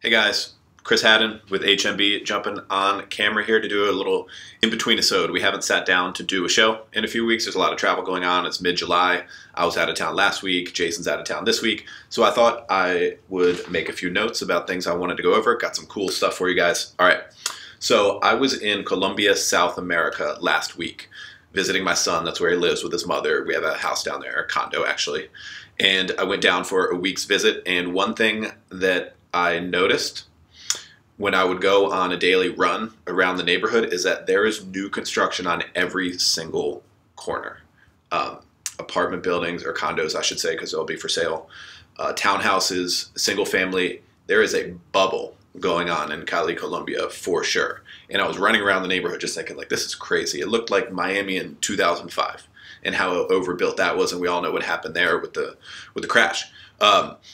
Hey guys, Chris Haddon with HMB jumping on camera here to do a little in-between episode. We haven't sat down to do a show in a few weeks. There's a lot of travel going on. It's mid-July. I was out of town last week. Jason's out of town this week. So I thought I would make a few notes about things I wanted to go over. Got some cool stuff for you guys. All right. So I was in Colombia, South America last week, visiting my son. That's where he lives with his mother. We have a house down there, a condo actually. And I went down for a week's visit. And one thing that I noticed when I would go on a daily run around the neighborhood is that there is new construction on every single corner. Apartment buildings, or condos, I should say, because they'll be for sale. Townhouses, single family. There is a bubble going on in Cali, Colombia, for sure. And I was running around the neighborhood just thinking, like, this is crazy. It looked like Miami in 2005 and how overbuilt that was. And we all know what happened there with the crash.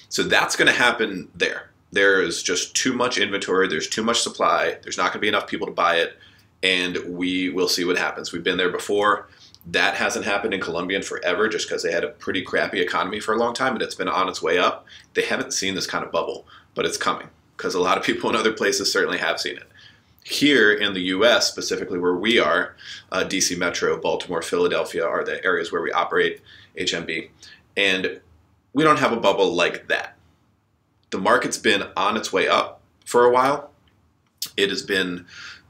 So that's going to happen there. There is just too much inventory. There's too much supply. There's not going to be enough people to buy it. And we will see what happens. We've been there before. That hasn't happened in Colombia in forever just because they had a pretty crappy economy for a long time and it's been on its way up. They haven't seen this kind of bubble, but it's coming because a lot of people in other places certainly have seen it. Here in the U.S., specifically where we are, DC Metro, Baltimore, Philadelphia are the areas where we operate HMB. And we don't have a bubble like that. The market's been on its way up for a while. It has been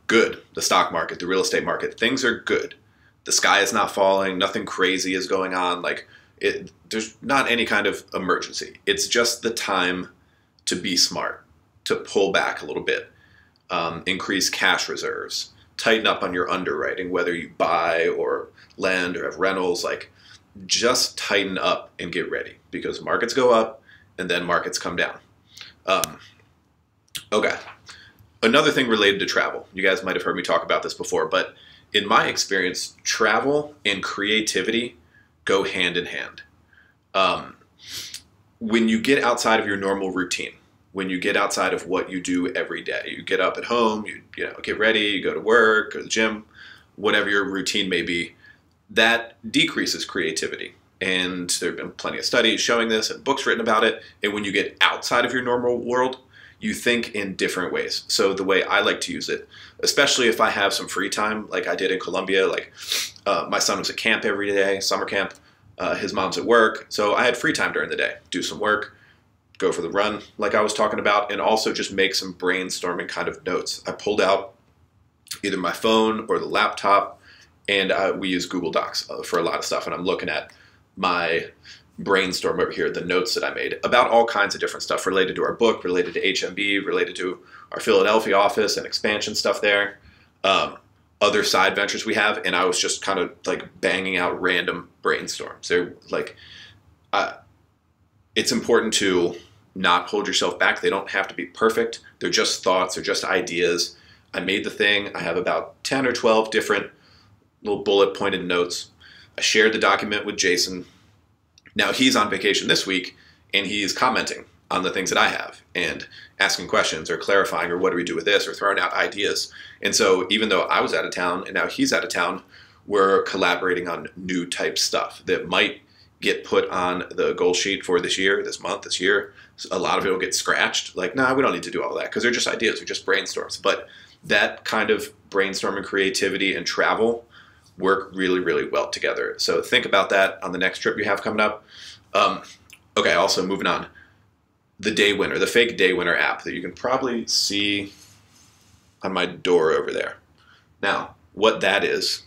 good. The stock market, the real estate market, things are good. The sky is not falling. Nothing crazy is going on. There's not any kind of emergency. It's just the time to be smart, to pull back a little bit, increase cash reserves, tighten up on your underwriting, whether you buy or lend or have rentals. Just tighten up and get ready because markets go up and then markets come down. Okay. Another thing related to travel. You guys might have heard me talk about this before, but in my experience, travel and creativity go hand in hand. When you get outside of your normal routine, when you get outside of what you do every day, you get up at home, you get ready, you go to work, go to the gym, whatever your routine may be, that decreases creativity. And there have been plenty of studies showing this and books written about it. And when you get outside of your normal world, you think in different ways. So the way I like to use it, especially if I have some free time, like I did in Colombia, my son was at camp every day, summer camp, his mom's at work. So I had free time during the day, do some work, go for the run like I was talking about, and also just make some brainstorming kind of notes. I pulled out either my phone or the laptop, and we use Google Docs for a lot of stuff. And I'm looking at my brainstorm over here, the notes that I made about all kinds of different stuff related to our book, related to HMB, related to our Philadelphia office and expansion stuff there, other side ventures we have. And I was just kind of banging out random brainstorms. They're it's important to not hold yourself back. They don't have to be perfect. They're just thoughts. They're just ideas. I made the thing. I have about 10 or 12 different little bullet pointed notes. I shared the document with Jason. Now he's on vacation this week and he's commenting on the things that I have and asking questions or clarifying or what do we do with this or throwing out ideas. And so even though I was out of town and now he's out of town, we're collaborating on new type stuff that might get put on the goal sheet for this year, this month, this year. So a lot of it will get scratched. Nah, we don't need to do all that because they're just ideas. They're just brainstorms. But that kind of brainstorming, creativity, and travel work really, really well together. So think about that on the next trip you have coming up. Okay, also moving on. The Day Winner, the fake Day Winner app that you can probably see on my door over there. Now, what that is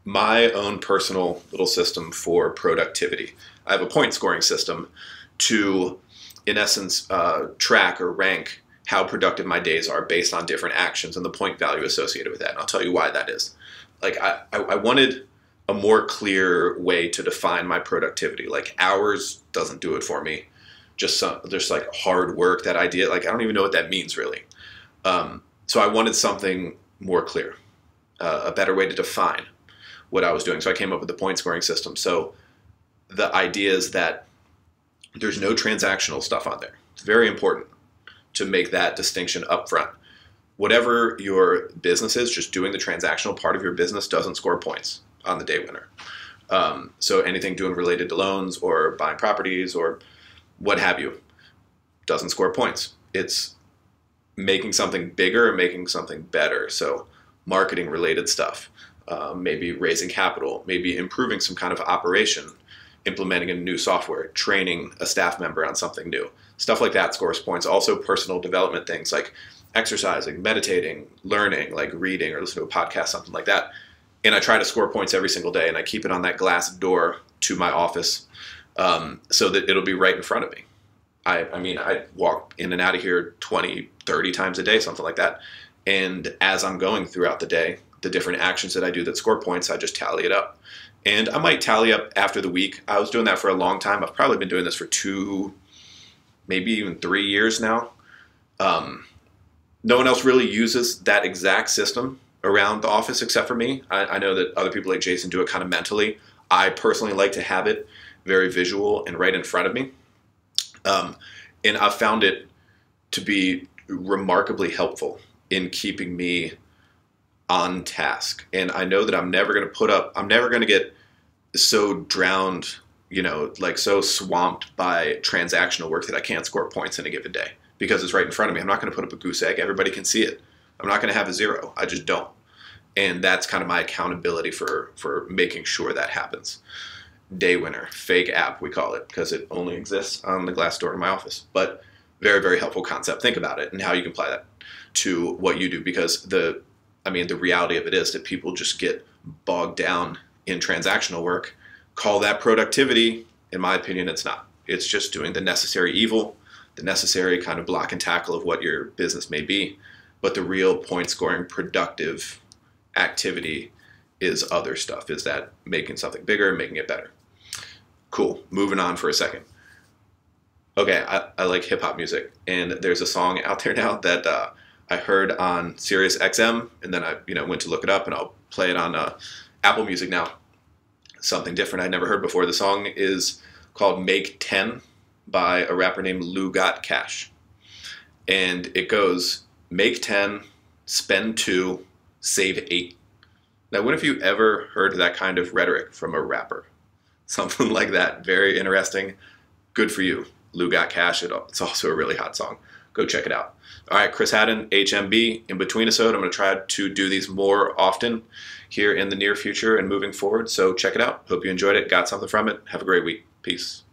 my own personal little system for productivity. I have a point scoring system to, in essence, track or rank how productive my days are based on different actions and the point value associated with that. And I'll tell you why that is. I wanted a more clear way to define my productivity. Hours doesn't do it for me. Just hard work, that idea. I don't even know what that means really. So I wanted something more clear, a better way to define what I was doing. So I came up with the point scoring system. So the idea is that there's no transactional stuff on there. It's very important to make that distinction up front. Whatever your business is, just doing the transactional part of your business doesn't score points on the Day Winner. So anything doing related to loans or buying properties or what have you, doesn't score points. It's making something bigger and making something better. So marketing related stuff, maybe raising capital, maybe improving some kind of operation, implementing a new software, training a staff member on something new. Stuff like that scores points. Also personal development things like exercising, meditating, learning, like reading or listening to a podcast, something like that. And I try to score points every single day, and I keep it on that glass door to my office so that it'll be right in front of me. I mean, I walk in and out of here 20, 30 times a day, something like that. And as I'm going throughout the day, the different actions that I do that score points, I just tally it up. And I might tally up after the week. I was doing that for a long time. I've probably been doing this for 2, maybe even 3 years now. No one else really uses that exact system around the office except for me. I know that other people like Jason do it kind of mentally. I personally like to have it very visual and right in front of me. And I've found it to be remarkably helpful in keeping me on task. And I know that I'm never going to get so drowned, like so swamped by transactional work that I can't score points in a given day because it's right in front of me. I'm not going to put up a goose egg. Everybody can see it. I'm not going to have a 0. I just don't. And that's kind of my accountability for making sure that happens. Day winner, fake app, we call it, because it only exists on the glass door in my office. But very, very helpful concept. Think about it and how you can apply that to what you do, because the reality of it is that people just get bogged down in transactional work. Call that productivity. In my opinion, it's not. It's just doing the necessary evil, the necessary kind of block and tackle of what your business may be. But the real point scoring productive activity is other stuff, is that making something bigger and making it better. Cool. Moving on for a second. Okay, I like hip hop music, and there's a song out there now that I heard on Sirius XM, and then I went to look it up, and I'll play it on Apple Music now. Something different I'd never heard before. The song is called Make 10 by a rapper named Lou Got Cash. And it goes, make 10, spend 2, save 8. Now, when have you ever heard that kind of rhetoric from a rapper? Something like that. Very interesting. Good for you. Lou Got Cash. It's also a really hot song. Go check it out. All right, Chris Haddon, HMB. In between episode, I'm going to try to do these more often here in the near future and moving forward. So check it out. Hope you enjoyed it. Got something from it. Have a great week. Peace.